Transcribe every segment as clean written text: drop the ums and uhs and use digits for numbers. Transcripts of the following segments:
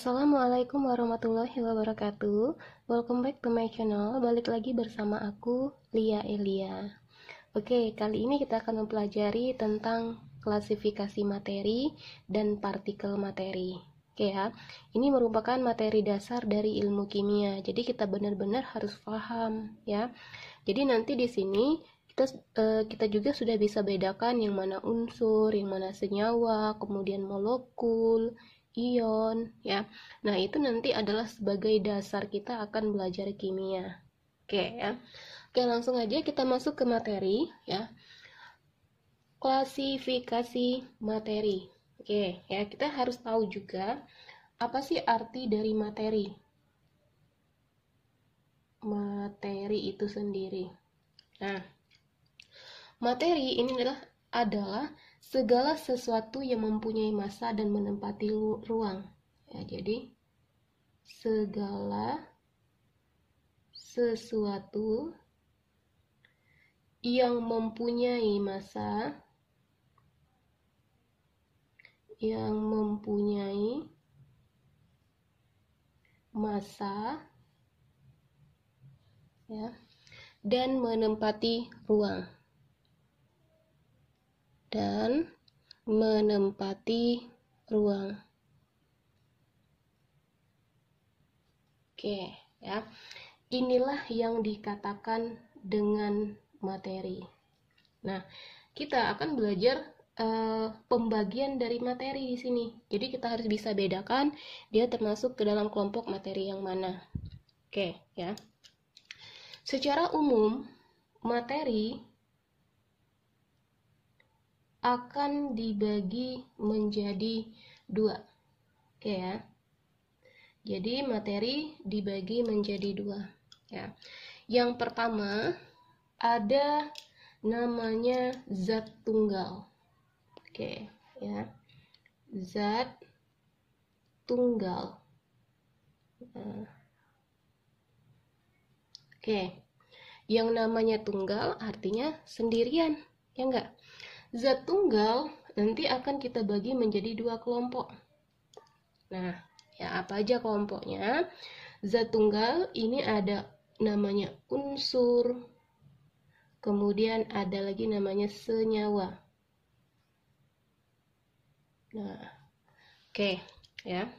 Assalamualaikum warahmatullahi wabarakatuh. Welcome back to my channel. Balik lagi bersama aku, Lia Elia. Oke, kali ini kita akan mempelajari tentang klasifikasi materi dan partikel materi. Oke ya, ini merupakan materi dasar dari ilmu kimia. Jadi kita benar-benar harus paham ya. Jadi nanti di sini kita juga sudah bisa bedakan yang mana unsur, yang mana senyawa, kemudian molekul, ion ya. Nah, itu nanti adalah sebagai dasar kita akan belajar kimia. Oke ya. Oke, langsung aja kita masuk ke materi ya. Klasifikasi materi. Oke, ya kita harus tahu juga apa sih arti dari materi. Materi itu sendiri. Nah, materi ini adalah segala sesuatu yang mempunyai massa dan menempati ruang. Ya, jadi segala sesuatu yang mempunyai massa, ya, dan menempati ruang. Oke, ya. Inilah yang dikatakan dengan materi. Nah, kita akan belajar pembagian dari materi di sini. Jadi kita harus bisa bedakan dia termasuk ke dalam kelompok materi yang mana. Oke, ya. Secara umum, materi akan dibagi menjadi dua. Oke ya. Jadi materi dibagi menjadi dua. Ya. Yang pertama ada namanya zat tunggal. Oke, ya. Zat tunggal. Oke. Yang namanya tunggal artinya sendirian, ya enggak? Zat tunggal nanti akan kita bagi menjadi dua kelompok. Nah, ya apa aja kelompoknya? Zat tunggal ini ada namanya unsur, kemudian ada lagi namanya senyawa. Nah, oke, ya.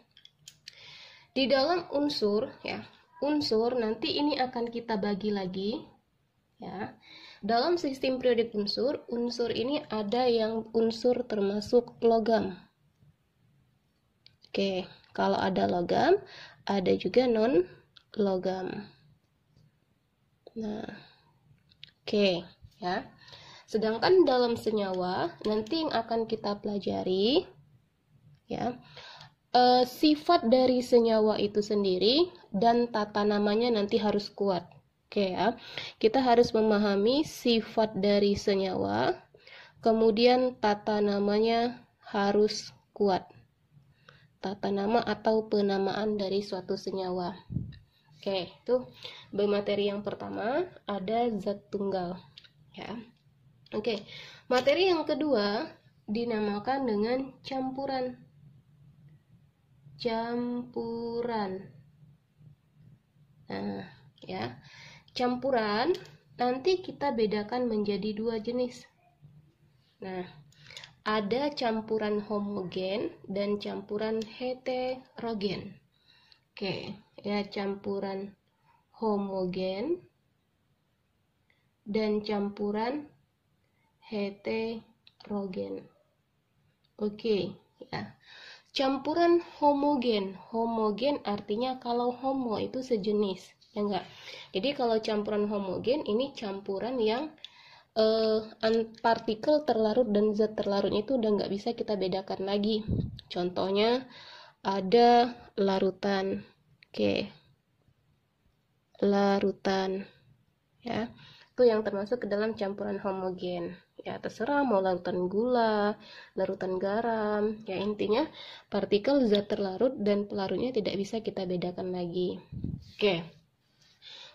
Di dalam unsur, ya, unsur nanti ini akan kita bagi lagi, ya. Dalam sistem periodik unsur, unsur ini ada yang unsur termasuk logam. Oke, kalau ada logam, ada juga non-logam. Nah, oke, ya. Sedangkan dalam senyawa, nanti yang akan kita pelajari, ya, sifat dari senyawa itu sendiri dan tata namanya nanti harus kuat. Oke ya, kita harus memahami sifat dari senyawa, kemudian tata namanya harus kuat. Tata nama atau penamaan dari suatu senyawa. Oke, itu materi yang pertama ada zat tunggal. Ya. Oke, materi yang kedua dinamakan dengan campuran. Nah, ya. Campuran nanti kita bedakan menjadi dua jenis. Nah, ada campuran homogen dan campuran heterogen. Oke, ya, campuran homogen dan campuran heterogen. Oke, ya. Campuran homogen. Homogen artinya kalau homo itu sejenis, ya enggak? Jadi kalau campuran homogen ini campuran yang partikel terlarut dan zat terlarutnya itu udah nggak bisa kita bedakan lagi. Contohnya ada larutan. Oke. Larutan. Ya. Itu yang termasuk ke dalam campuran homogen. Ya, terserah mau larutan gula, larutan garam. Ya, intinya partikel zat terlarut dan pelarutnya tidak bisa kita bedakan lagi. Oke.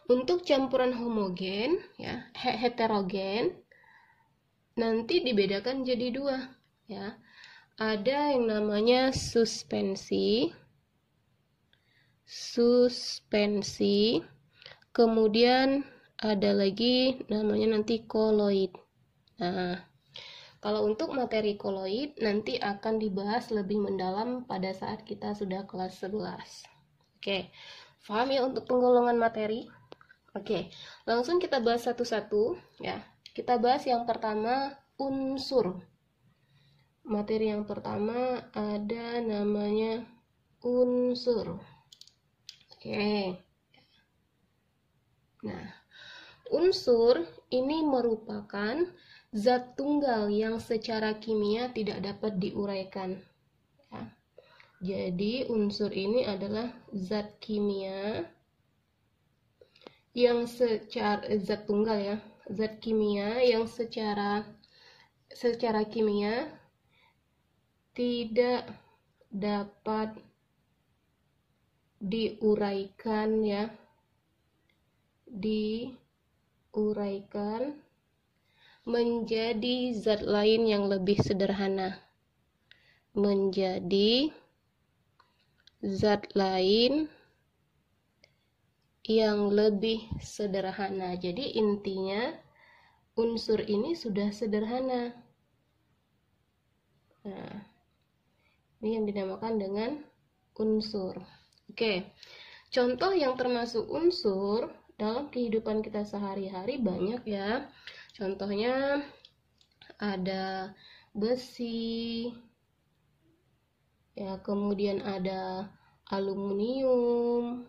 Untuk campuran homogen, ya, heterogen nanti dibedakan jadi dua, ya. Ada yang namanya suspensi suspensi, kemudian ada lagi namanya nanti koloid. Nah, kalau untuk materi koloid nanti akan dibahas lebih mendalam pada saat kita sudah kelas 11. Oke, paham ya untuk penggolongan materi? Oke, langsung kita bahas satu-satu ya. Kita bahas yang pertama, unsur. Materi yang pertama ada namanya unsur. Oke. Nah, unsur ini merupakan zat tunggal yang secara kimia tidak dapat diuraikan. Ya. Jadi, unsur ini adalah zat kimia yang secara zat tunggal ya, zat kimia yang secara kimia tidak dapat diuraikan ya, diuraikan menjadi zat lain yang lebih sederhana, menjadi zat lain yang lebih sederhana. Jadi intinya unsur ini sudah sederhana. Nah, ini yang dinamakan dengan unsur. Oke, contoh yang termasuk unsur dalam kehidupan kita sehari-hari banyak ya. Contohnya ada besi, ya, kemudian ada aluminium,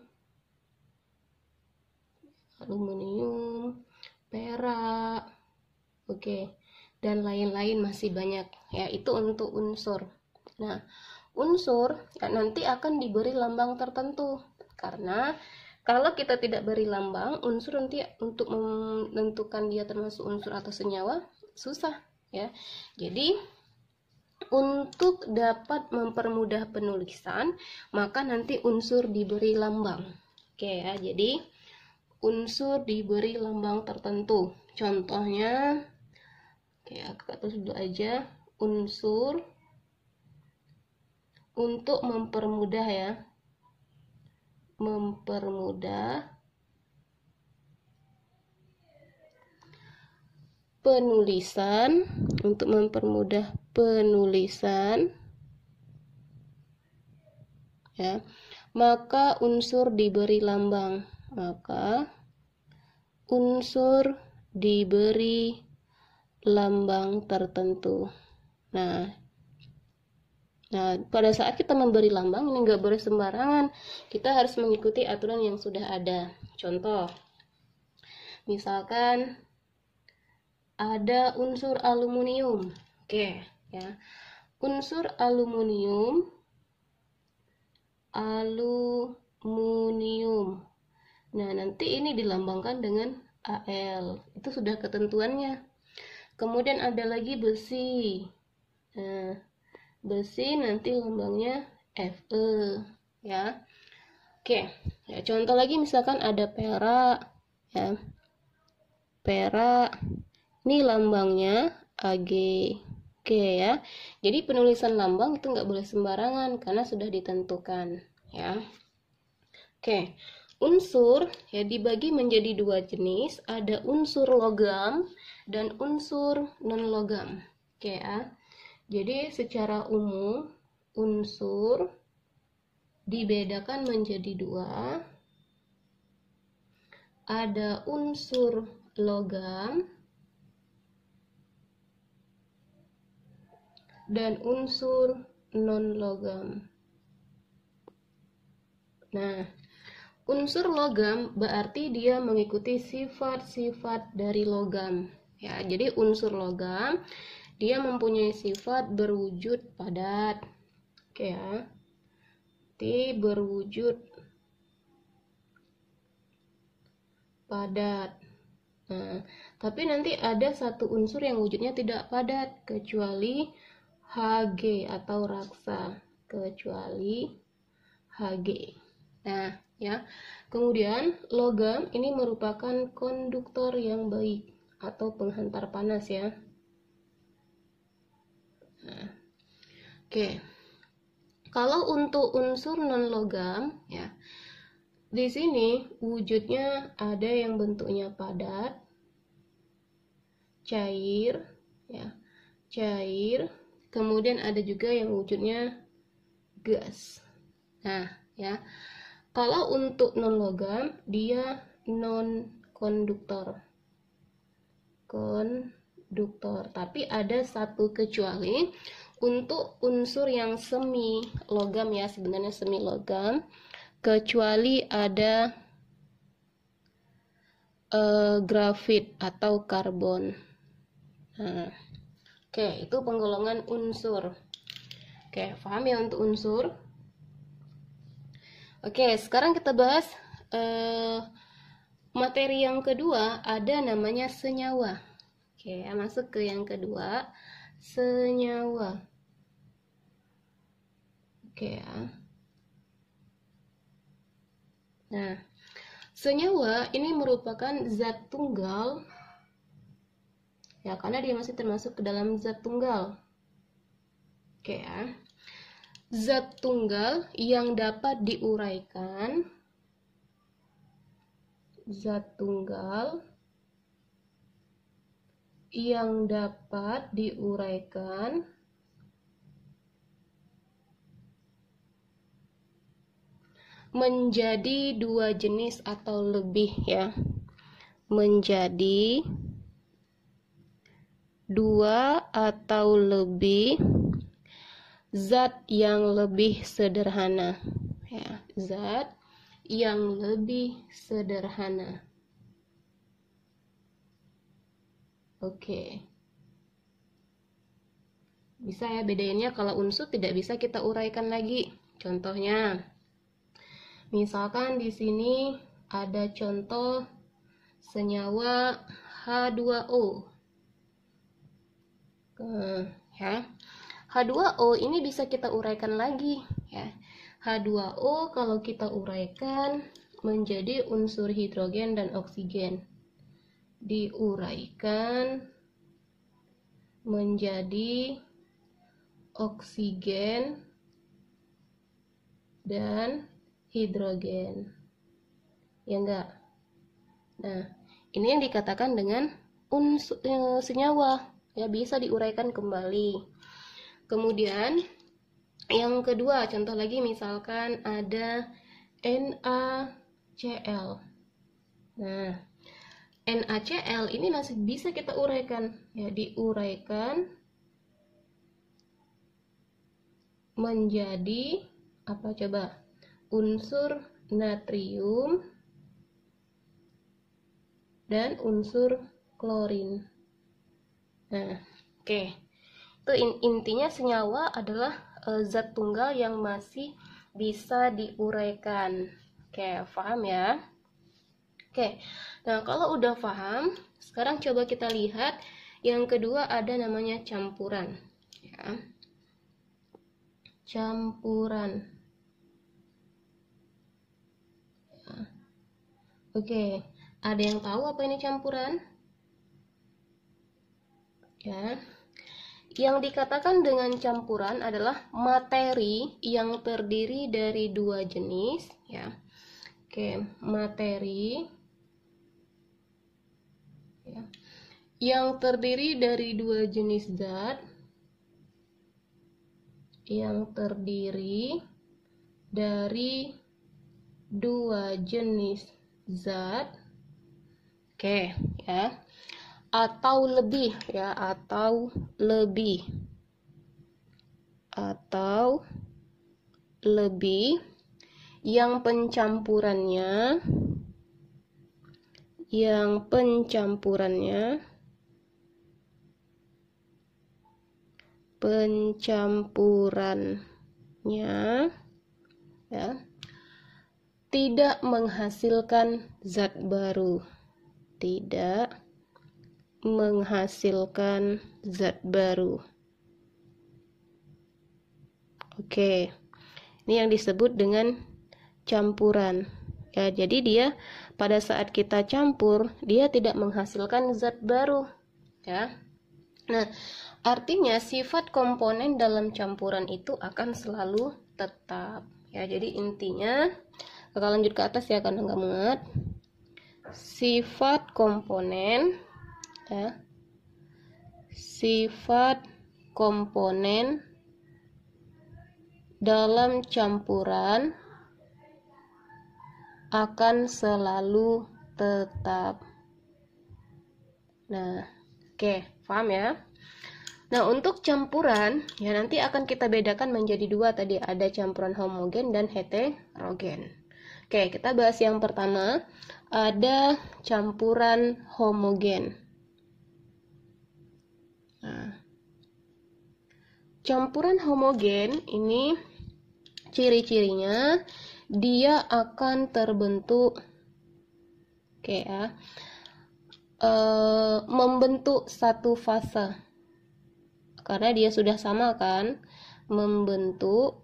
perak, oke, dan lain-lain masih banyak ya. Itu untuk unsur. Nah, unsur ya, nanti akan diberi lambang tertentu, karena kalau kita tidak beri lambang unsur, nanti untuk menentukan dia termasuk unsur atau senyawa susah ya. Jadi untuk dapat mempermudah penulisan maka nanti unsur diberi lambang. Oke ya, jadi unsur diberi lambang tertentu. Contohnya, oke, aku tulis dulu aja, unsur untuk mempermudah ya, mempermudah penulisan, untuk mempermudah penulisan ya, maka unsur diberi lambang, maka unsur diberi lambang tertentu. Nah, pada saat kita memberi lambang ini nggak boleh sembarangan, kita harus mengikuti aturan yang sudah ada. Contoh, misalkan ada unsur aluminium, oke ya, unsur aluminium, nah nanti ini dilambangkan dengan Al, itu sudah ketentuannya. Kemudian ada lagi besi, nah besi nanti lambangnya Fe ya. Oke ya, contoh lagi misalkan ada perak ya, perak ini lambangnya Ag. Oke ya, jadi penulisan lambang itu nggak boleh sembarangan karena sudah ditentukan ya. Oke, unsur ya dibagi menjadi dua jenis, ada unsur logam dan unsur non logam. Oke ya, jadi secara umum unsur dibedakan menjadi dua, ada unsur logam dan unsur non-logam. Nah, unsur logam berarti dia mengikuti sifat-sifat dari logam. Ya, jadi unsur logam dia mempunyai sifat berwujud padat. Oke ya. Jadi berwujud padat. Nah, tapi nanti ada satu unsur yang wujudnya tidak padat, kecuali Hg atau raksa, kecuali Hg. Nah, ya. Kemudian logam ini merupakan konduktor yang baik atau penghantar panas ya. Nah, oke. Kalau untuk unsur non logam ya, Di sini wujudnya ada yang bentuknya padat, cair, ya, cair. Kemudian ada juga yang wujudnya gas. Nah, ya. Kalau untuk non logam dia non konduktor. Konduktor. Tapi ada satu kecuali untuk unsur yang semi logam, ya, sebenarnya semi logam, kecuali ada grafit atau karbon. Nah, oke, itu penggolongan unsur. Oke, paham ya untuk unsur? Oke, sekarang kita bahas materi yang kedua, ada namanya senyawa. Oke, masuk ke yang kedua, senyawa. Oke ya. Nah, senyawa ini merupakan zat tunggal, ya, karena dia masih termasuk ke dalam zat tunggal. Oke ya. Zat tunggal yang dapat diuraikan, zat tunggal yang dapat diuraikan menjadi dua jenis atau lebih, ya, menjadi dua atau lebih zat yang lebih sederhana, ya, zat yang lebih sederhana. Oke, bisa ya bedainnya. Kalau unsur tidak bisa kita uraikan lagi. Contohnya, misalkan di sini ada contoh senyawa H2O. Ya, H2O ini bisa kita uraikan lagi, ya. H2O kalau kita uraikan menjadi unsur hidrogen dan oksigen. Diuraikan menjadi oksigen dan hidrogen. Ya enggak? Nah, ini yang dikatakan dengan unsur senyawa, ya, bisa diuraikan kembali. Kemudian yang kedua, contoh lagi, misalkan ada NaCl. Nah, NaCl ini masih bisa kita uraikan, ya, diuraikan menjadi apa coba? Unsur natrium dan unsur klorin. Nah, oke. Itu intinya senyawa adalah zat tunggal yang masih bisa diuraikan. Oke, paham ya? Oke. Nah, kalau udah paham, sekarang coba kita lihat yang kedua, ada namanya campuran, ya. Campuran. Ya. Oke, ada yang tahu apa ini campuran? Ya. Yang dikatakan dengan campuran adalah materi yang terdiri dari dua jenis, ya. Oke, materi, ya, yang terdiri dari dua jenis zat, yang terdiri dari dua jenis zat, oke, ya, atau lebih, ya, atau lebih, yang pencampurannya ya, tidak menghasilkan zat baru, tidak menghasilkan zat baru. Oke, ini yang disebut dengan campuran, ya. Jadi dia pada saat kita campur, dia tidak menghasilkan zat baru, ya. Nah, artinya sifat komponen dalam campuran itu akan selalu tetap, ya. Jadi intinya Kakak lanjut ke atas ya karena nggak muat. Sifat komponen, ya. Sifat komponen dalam campuran akan selalu tetap. Nah, oke, paham ya? Nah, untuk campuran, ya nanti akan kita bedakan menjadi dua tadi. Ada campuran homogen dan heterogen. Oke, kita bahas yang pertama. Ada campuran homogen. Nah, campuran homogen ini ciri-cirinya dia akan terbentuk, oke ya, membentuk satu fase. Karena dia sudah sama kan, membentuk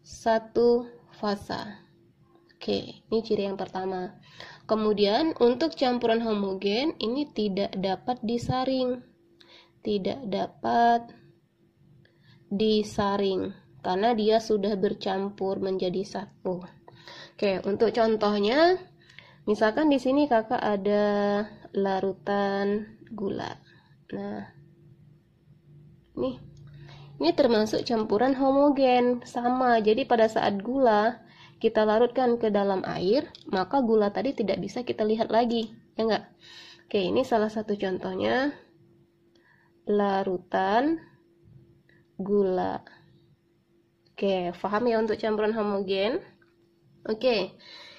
satu fase. Oke, ini ciri yang pertama. Kemudian untuk campuran homogen ini tidak dapat disaring. Tidak dapat disaring karena dia sudah bercampur menjadi satu. Oke, untuk contohnya, misalkan di sini kakak ada larutan gula. Nah, ini termasuk campuran homogen, sama. Jadi pada saat gula kita larutkan ke dalam air, maka gula tadi tidak bisa kita lihat lagi, ya enggak? Oke, ini salah satu contohnya larutan gula. Oke, paham ya untuk campuran homogen? Oke,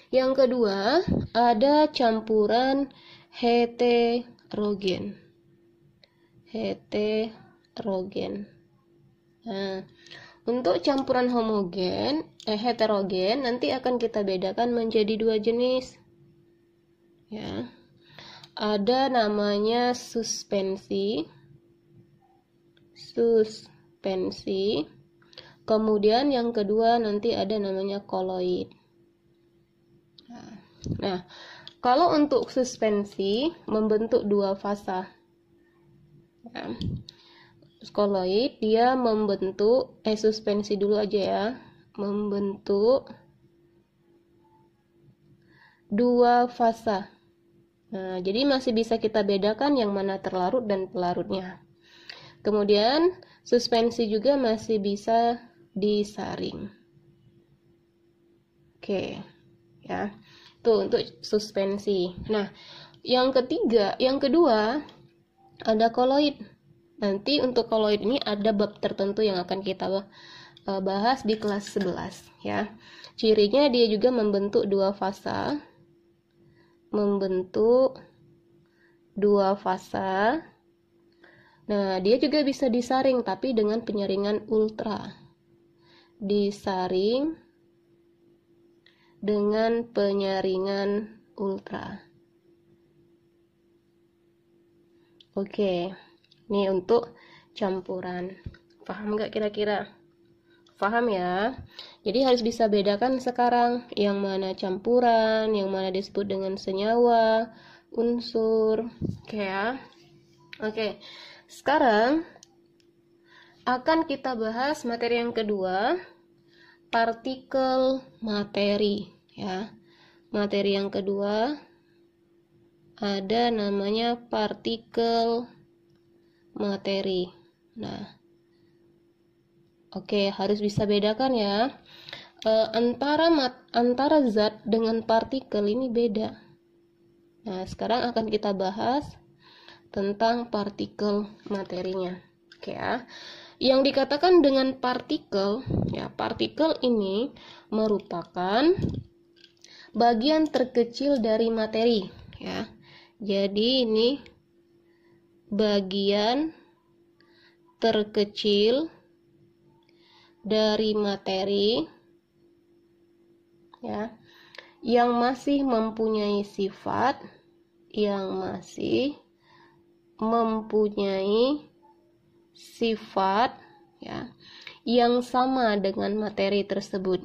yang kedua ada campuran heterogen. Heterogen. Nah, untuk campuran heterogen nanti akan kita bedakan menjadi dua jenis. Ya. Ada namanya suspensi. Kemudian yang kedua nanti ada namanya koloid. Nah, kalau untuk suspensi membentuk dua fasa. Ya. Koloid dia membentuk suspensi dulu aja ya, membentuk dua fasa. Nah, jadi masih bisa kita bedakan yang mana terlarut dan pelarutnya. Kemudian suspensi juga masih bisa disaring. Oke, ya. Tuh untuk suspensi. Nah, yang kedua ada koloid. Nanti untuk koloid ini ada bab tertentu yang akan kita bahas di kelas 11 ya. Cirinya dia juga membentuk dua fasa. Nah, dia juga bisa disaring tapi dengan penyaringan ultra. Disaring dengan penyaringan ultra. Oke. Ini untuk campuran. Paham nggak kira-kira? Paham ya? Jadi harus bisa bedakan sekarang yang mana campuran, yang mana disebut dengan senyawa, unsur. Oke ya? Oke. Sekarang akan kita bahas materi yang kedua, partikel materi ya. Materi yang kedua ada namanya partikel materi. Nah, oke, harus bisa bedakan ya. Antara zat dengan partikel ini beda. Nah, sekarang akan kita bahas tentang partikel materinya. Oke ya. Yang dikatakan dengan partikel, ya, partikel ini merupakan bagian terkecil dari materi, ya. Jadi ini bagian terkecil dari materi ya yang masih mempunyai sifat ya yang sama dengan materi tersebut,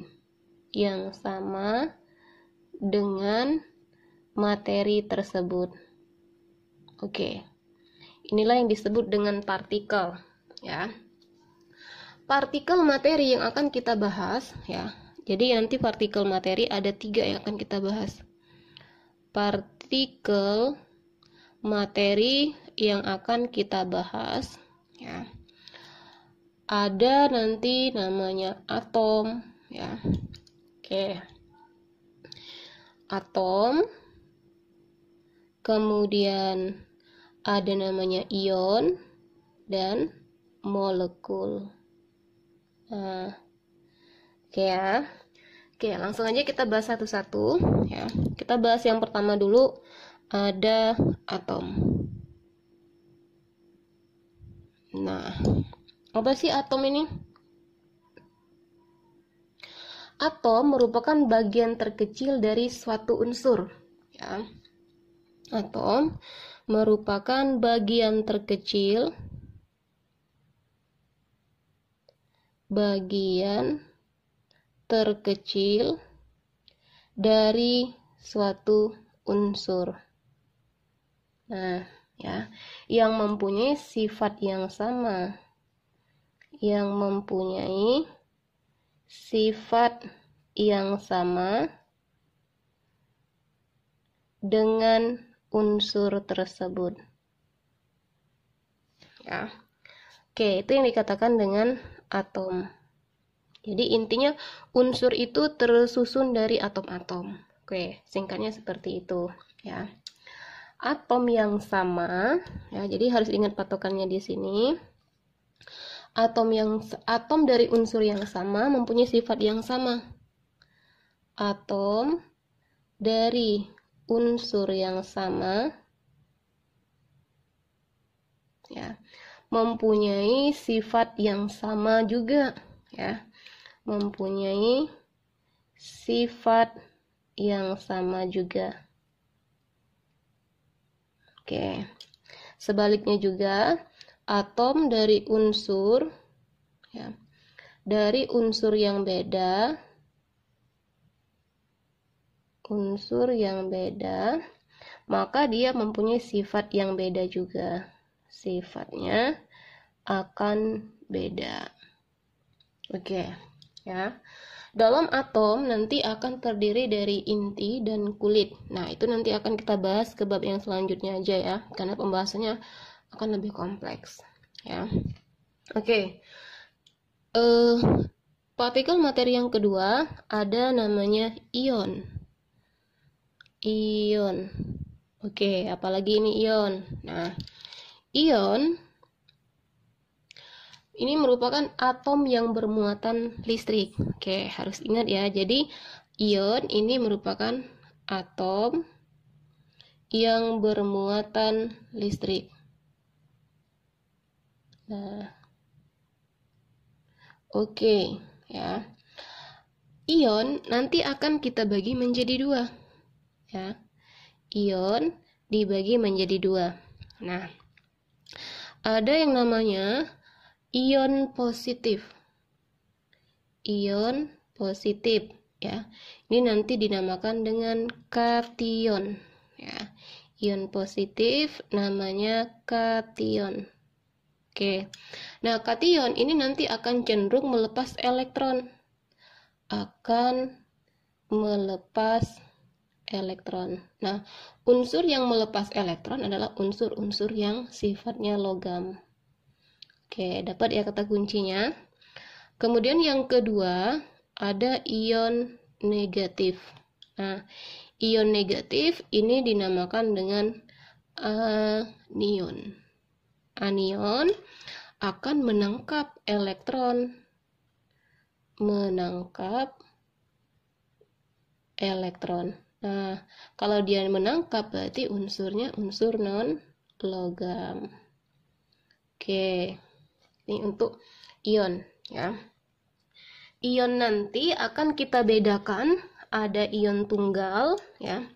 Oke. Inilah yang disebut dengan partikel ya. Partikel materi yang akan kita bahas ya. Jadi nanti partikel materi ada 3 yang akan kita bahas. Partikel materi yang akan kita bahas, ya. Ada nanti namanya atom, ya. Oke. Atom. Kemudian ada namanya ion dan molekul. Nah, oke ya. Oke, langsung aja kita bahas satu-satu ya. Kita bahas yang pertama dulu, ada atom. Nah, apa sih atom ini? Atom merupakan bagian terkecil dari suatu unsur, ya. Atom merupakan bagian terkecil dari suatu unsur. Nah, ya, yang mempunyai sifat yang sama. Yang mempunyai sifat yang sama dengan unsur tersebut. Ya. Oke, itu yang dikatakan dengan atom. Jadi intinya unsur itu tersusun dari atom-atom. Oke, singkatnya seperti itu, ya. Atom yang sama, ya. Jadi harus ingat patokannya di sini. Atom dari unsur yang sama mempunyai sifat yang sama. Atom dari unsur yang sama, ya, mempunyai sifat yang sama juga, ya. Mempunyai sifat yang sama juga. Oke. Sebaliknya juga, atom dari unsur, ya, dari unsur yang beda, maka dia mempunyai sifat yang beda juga. Sifatnya akan beda. Oke, ya. Dalam atom nanti akan terdiri dari inti dan kulit. Nah, itu nanti akan kita bahas ke bab yang selanjutnya aja ya, karena pembahasannya akan lebih kompleks, ya. Oke. Partikel materi yang kedua ada namanya ion. Ion. Oke, apalagi ini ion. Nah, ion ini merupakan atom yang bermuatan listrik. Oke, harus ingat ya. Jadi, ion ini merupakan atom yang bermuatan listrik. Nah, oke, ya. Ion nanti akan kita bagi menjadi 2. Ya. Ion dibagi menjadi 2. Nah, ada yang namanya ion positif. Ion positif, ya. Ini nanti dinamakan dengan kation, ya. Ion positif namanya kation. Oke. Nah, kation ini nanti akan cenderung melepas elektron. Nah, unsur yang melepas elektron adalah unsur-unsur yang sifatnya logam. Oke, dapat ya kata kuncinya. Kemudian yang kedua, ada ion negatif. Nah, ion negatif ini dinamakan dengan anion. Anion akan menangkap elektron. Nah, kalau dia menangkap berarti unsurnya unsur non-logam. Oke, ini untuk ion, ya. Ion nanti akan kita bedakan, ada ion tunggal, ya.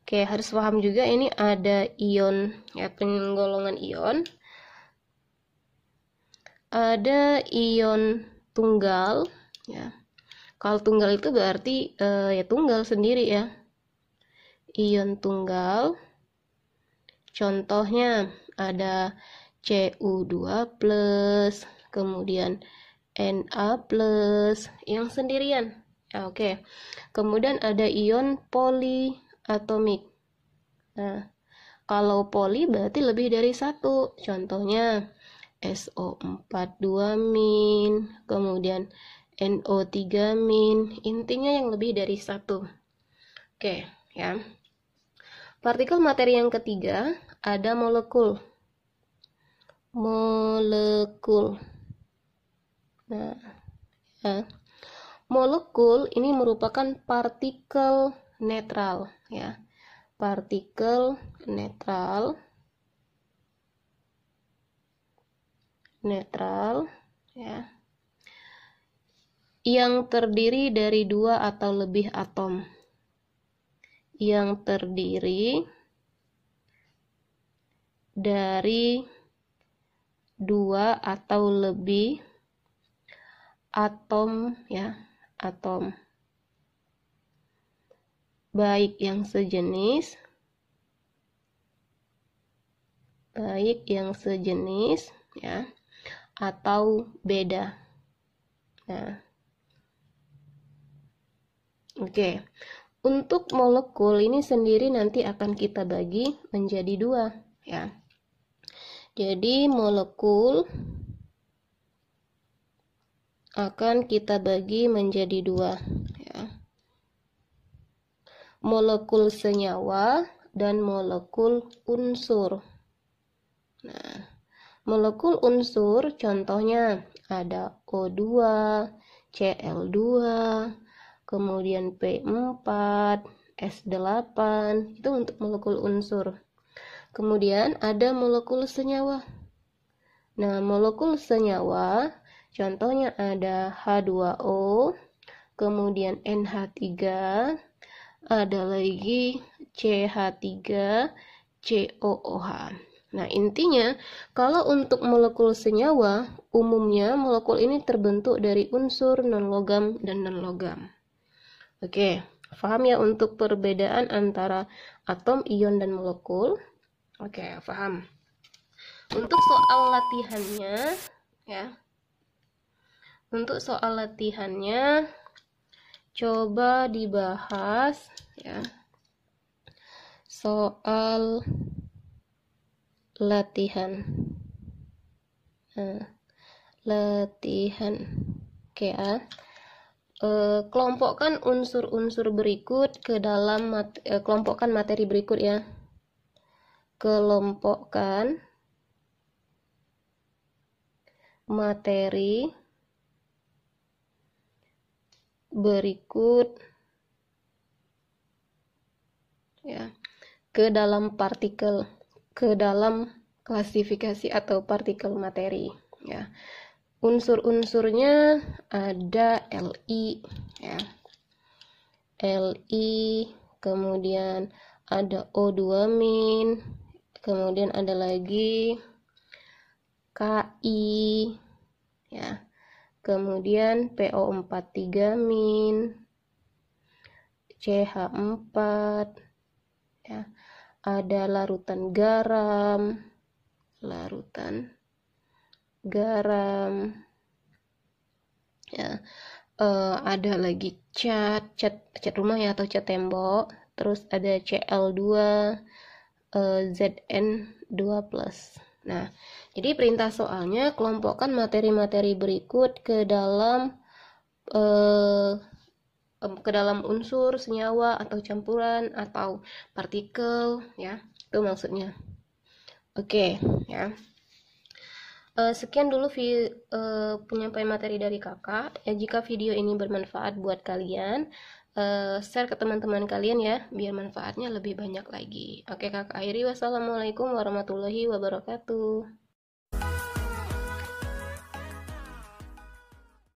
Oke, harus paham juga ini ada ion, ya, penggolongan ion. Ada ion tunggal, ya. Kalau tunggal itu berarti ya tunggal sendiri ya. Ion tunggal. Contohnya ada Cu2+, kemudian Na plus yang sendirian. Oke. Kemudian ada ion polyatomik. Nah, kalau poli berarti lebih dari satu. Contohnya SO4 2-, kemudian NO3-. Intinya yang lebih dari satu. Oke, ya. Partikel materi yang ketiga ada molekul. Molekul. Nah, ya. Molekul ini merupakan partikel netral, ya. Partikel netral ya, yang terdiri dari dua atau lebih atom. Yang terdiri dari dua atau lebih atom, ya, atom. Baik yang sejenis ya, atau beda. Nah, oke. Untuk molekul ini sendiri nanti akan kita bagi menjadi dua, ya. Jadi molekul akan kita bagi menjadi dua, ya. Molekul senyawa dan molekul unsur. Nah, molekul unsur contohnya ada O2, Cl2, kemudian P4, S8, itu untuk molekul unsur. Kemudian ada molekul senyawa. Nah, molekul senyawa contohnya ada H2O, kemudian NH3, ada lagi CH3COOH. Nah, intinya kalau untuk molekul senyawa, umumnya molekul ini terbentuk dari unsur non-logam dan non-logam. Oke, paham ya untuk perbedaan antara atom, ion, dan molekul? Oke, paham. Untuk soal latihannya, ya. Untuk soal latihannya, coba dibahas, ya. Soal latihan. Nah, latihan. Oke, ya. Kelompokkan unsur-unsur berikut ke dalam kelompokkan materi berikut, ya. Kelompokkan materi berikut, ya, ke dalam partikel, ke dalam klasifikasi atau partikel materi, ya. Unsur-unsurnya ada Li, ya. Li, kemudian ada O2-, kemudian ada lagi Ki, ya. Kemudian PO43-, CH4, ya. Ada larutan garam, ya. Ada lagi cat rumah, ya, atau cat tembok. Terus ada Cl2, Zn2+. Nah, jadi perintah soalnya kelompokkan materi-materi berikut ke dalam unsur, senyawa, atau campuran, atau partikel, ya. Itu maksudnya. Oke, ya. Sekian dulu penyampaian materi dari kakak. Ya, jika video ini bermanfaat buat kalian, share ke teman-teman kalian, ya, biar manfaatnya lebih banyak lagi. Oke, kakak akhiri. Wassalamualaikum warahmatullahi wabarakatuh.